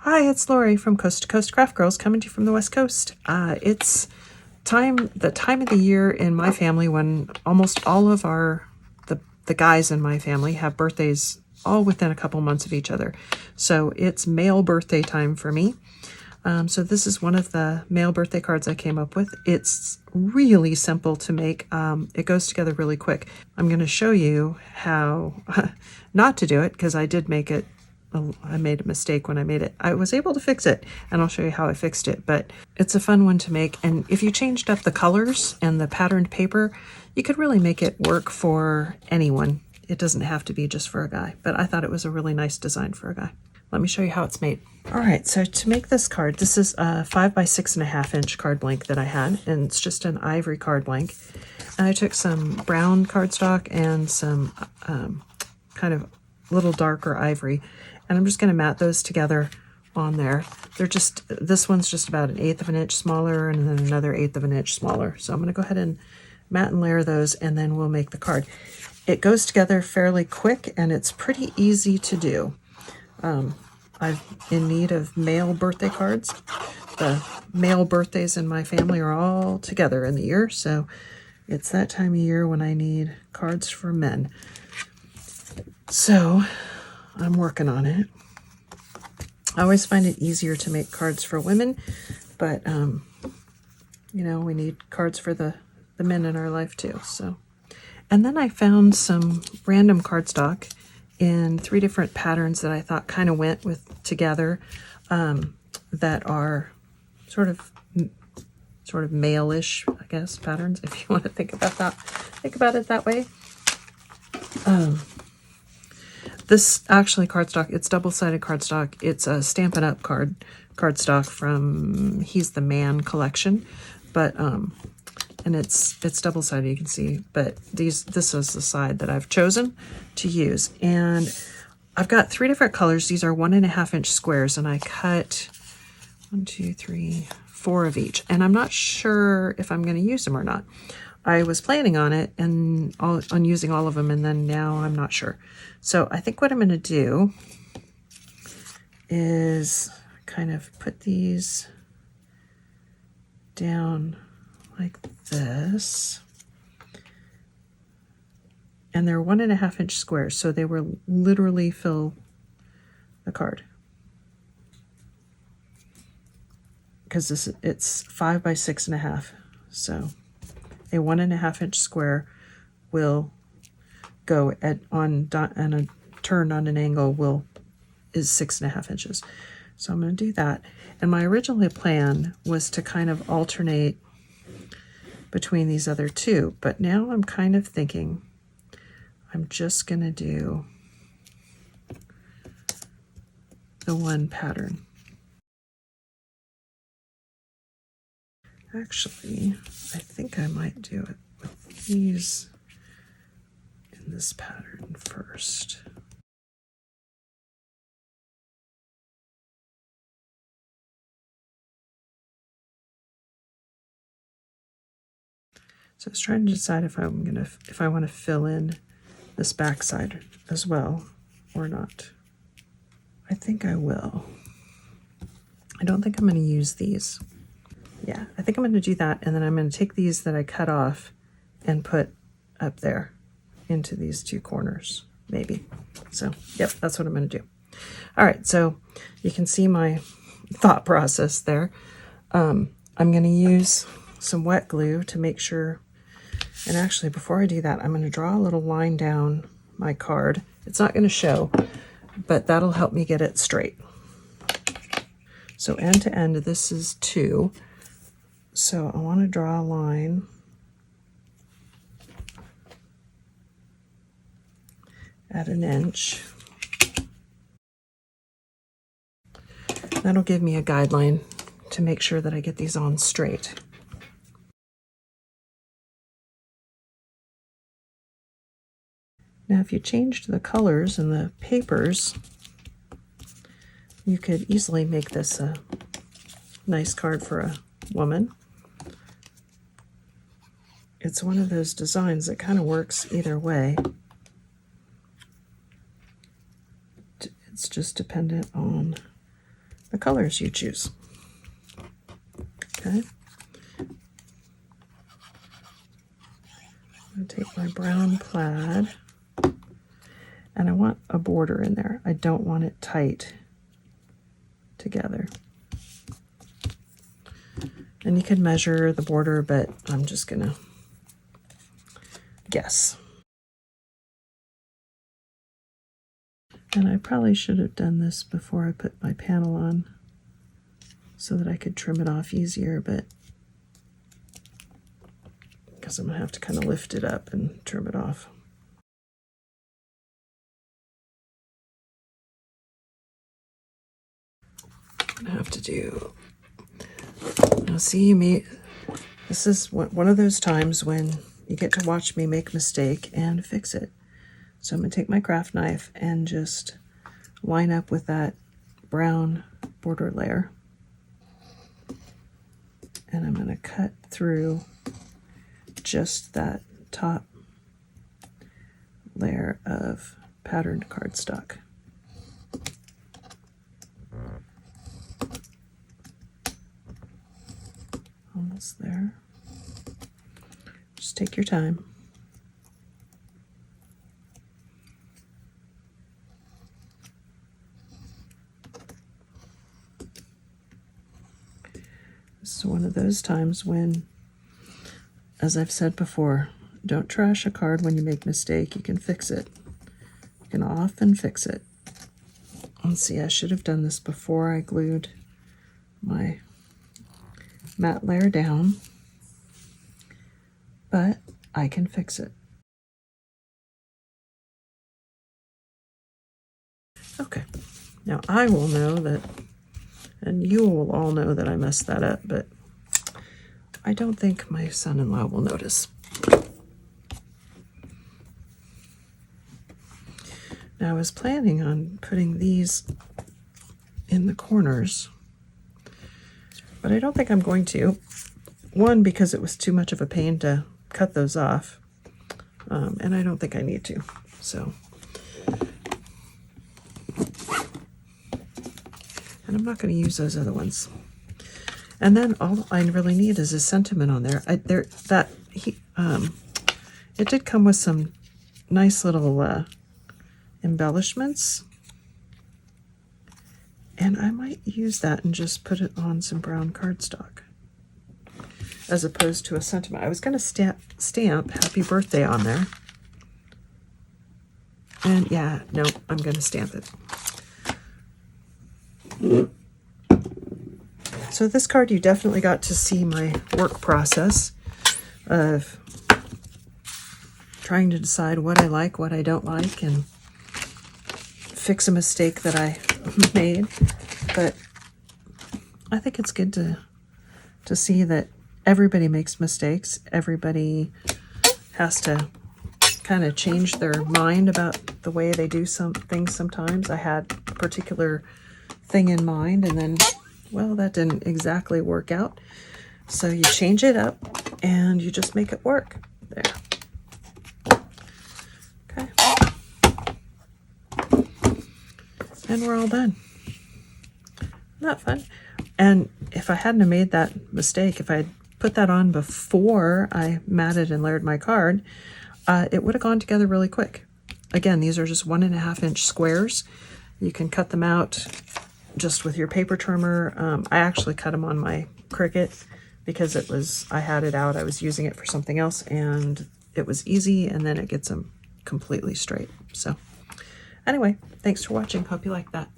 Hi, it's Lori from Coast to Coast Craft Girls coming to you from the West Coast. It's the time of the year in my family when almost all of the guys in my family have birthdays all within a couple months of each other. So it's male birthday time for me. So this is one of the male birthday cards I came up with. It's really simple to make. It goes together really quick. I'm going to show you how not to do it because I did make it. I made a mistake when I made it. I was able to fix it, and I'll show you how I fixed it, but it's a fun one to make. And if you changed up the colors and the patterned paper, you could really make it work for anyone. It doesn't have to be just for a guy, but I thought it was a really nice design for a guy. Let me show you how it's made. All right, so to make this card, this is a 5 by 6.5 inch card blank that I had, and it's just an ivory card blank. And I took some brown cardstock and some kind of little darker ivory, and I'm just going to mat those together on there. This one's just about 1/8 of an inch smaller, and then another 1/8 of an inch smaller. So I'm going to go ahead and mat and layer those, and then we'll make the card. It goes together fairly quick, and it's pretty easy to do. I'm in need of male birthday cards. The male birthdays in my family are all together in the year, so it's that time of year when I need cards for men. So I'm working on it. I always find it easier to make cards for women, but you know, we need cards for the men in our life too. So, and then I found some random cardstock in 3 different patterns that I thought kind of went with together, that are sort of male-ish, I guess, patterns, if you want to think about it that way. This actually cardstock, it's double-sided cardstock. It's a Stampin' Up! Cardstock from He's the Man collection, but and it's double-sided, you can see, but this is the side that I've chosen to use. And I've got 3 different colors. These are 1.5 inch squares, and I cut 1, 2, 3, 4 of each. And I'm not sure if I'm going to use them or not. I was planning on it and on using all of them, and then now I'm not sure. So I think what I'm going to do is kind of put these down like this. And they're 1.5 inch squares, so they will literally fill the card. Because it's 5 by 6.5, so a 1.5 inch square will go and a turn on an angle is 6.5 inches. So I'm going to do that. And my original plan was to kind of alternate between these other 2, but now I'm kind of thinking I'm just going to do the one pattern. Actually, I think I might do it with these in this pattern first. So I was trying to decide if I want to fill in this back side as well or not. I think I will. I don't think I'm going to use these. Yeah, I think I'm going to do that, and then I'm going to take these that I cut off and put up there into these 2 corners, maybe. So, yep, that's what I'm going to do. All right, so you can see my thought process there. I'm going to use some wet glue to make sure. And actually, before I do that, I'm going to draw a little line down my card. It's not going to show, but that'll help me get it straight. So end to end, this is 2. So I want to draw a line at 1 inch. That'll give me a guideline to make sure that I get these on straight. Now, if you changed the colors and the papers, you could easily make this a nice card for a woman. It's one of those designs that kind of works either way. It's just dependent on the colors you choose. Okay. I'm going to take my brown plaid, and I want a border in there. I don't want it tight together. And you can measure the border, but I'm just going to guess. And I probably should have done this before I put my panel on so that I could trim it off easier, but because I'm going to have to kind of lift it up and trim it off. I'm going to have to do, now see me, this is one of those times when you get to watch me make a mistake and fix it. So I'm going to take my craft knife and just line up with that brown border layer. And I'm going to cut through just that top layer of patterned cardstock. Almost there. Just take your time. This is one of those times when, as I've said before, don't trash a card when you make a mistake. You can fix it. You can often fix it. Let's see, I should have done this before I glued my matte layer down, but I can fix it. Okay, now I will know that, and you will all know that I messed that up, but I don't think my son-in-law will notice. Now I was planning on putting these in the corners, but I don't think I'm going to. One, because it was too much of a pain to cut those off, and I don't think I need to, so. And I'm not going to use those other ones. And then all I really need is a sentiment on there. It did come with some nice little embellishments, and I might use that and just put it on some brown cardstock as opposed to a sentiment. I was going to stamp happy birthday on there, and yeah, no, I'm going to stamp it. So this card, you definitely got to see my work process of trying to decide what I like, what I don't like, and fix a mistake that I made. But I think it's good to see that everybody makes mistakes. Everybody has to kind of change their mind about the way they do some things sometimes. I had a particular thing in mind, and then, well, that didn't exactly work out. So you change it up and you just make it work. There. Okay. And we're all done. Isn't that fun? And if I hadn't have made that mistake, if I had put that on before I matted and layered my card, it would have gone together really quick. Again, these are just 1.5 inch squares. You can cut them out just with your paper trimmer. I actually cut them on my Cricut because I had it out, I was using it for something else, and it was easy, and then it gets them completely straight. So anyway, thanks for watching. Hope you like that.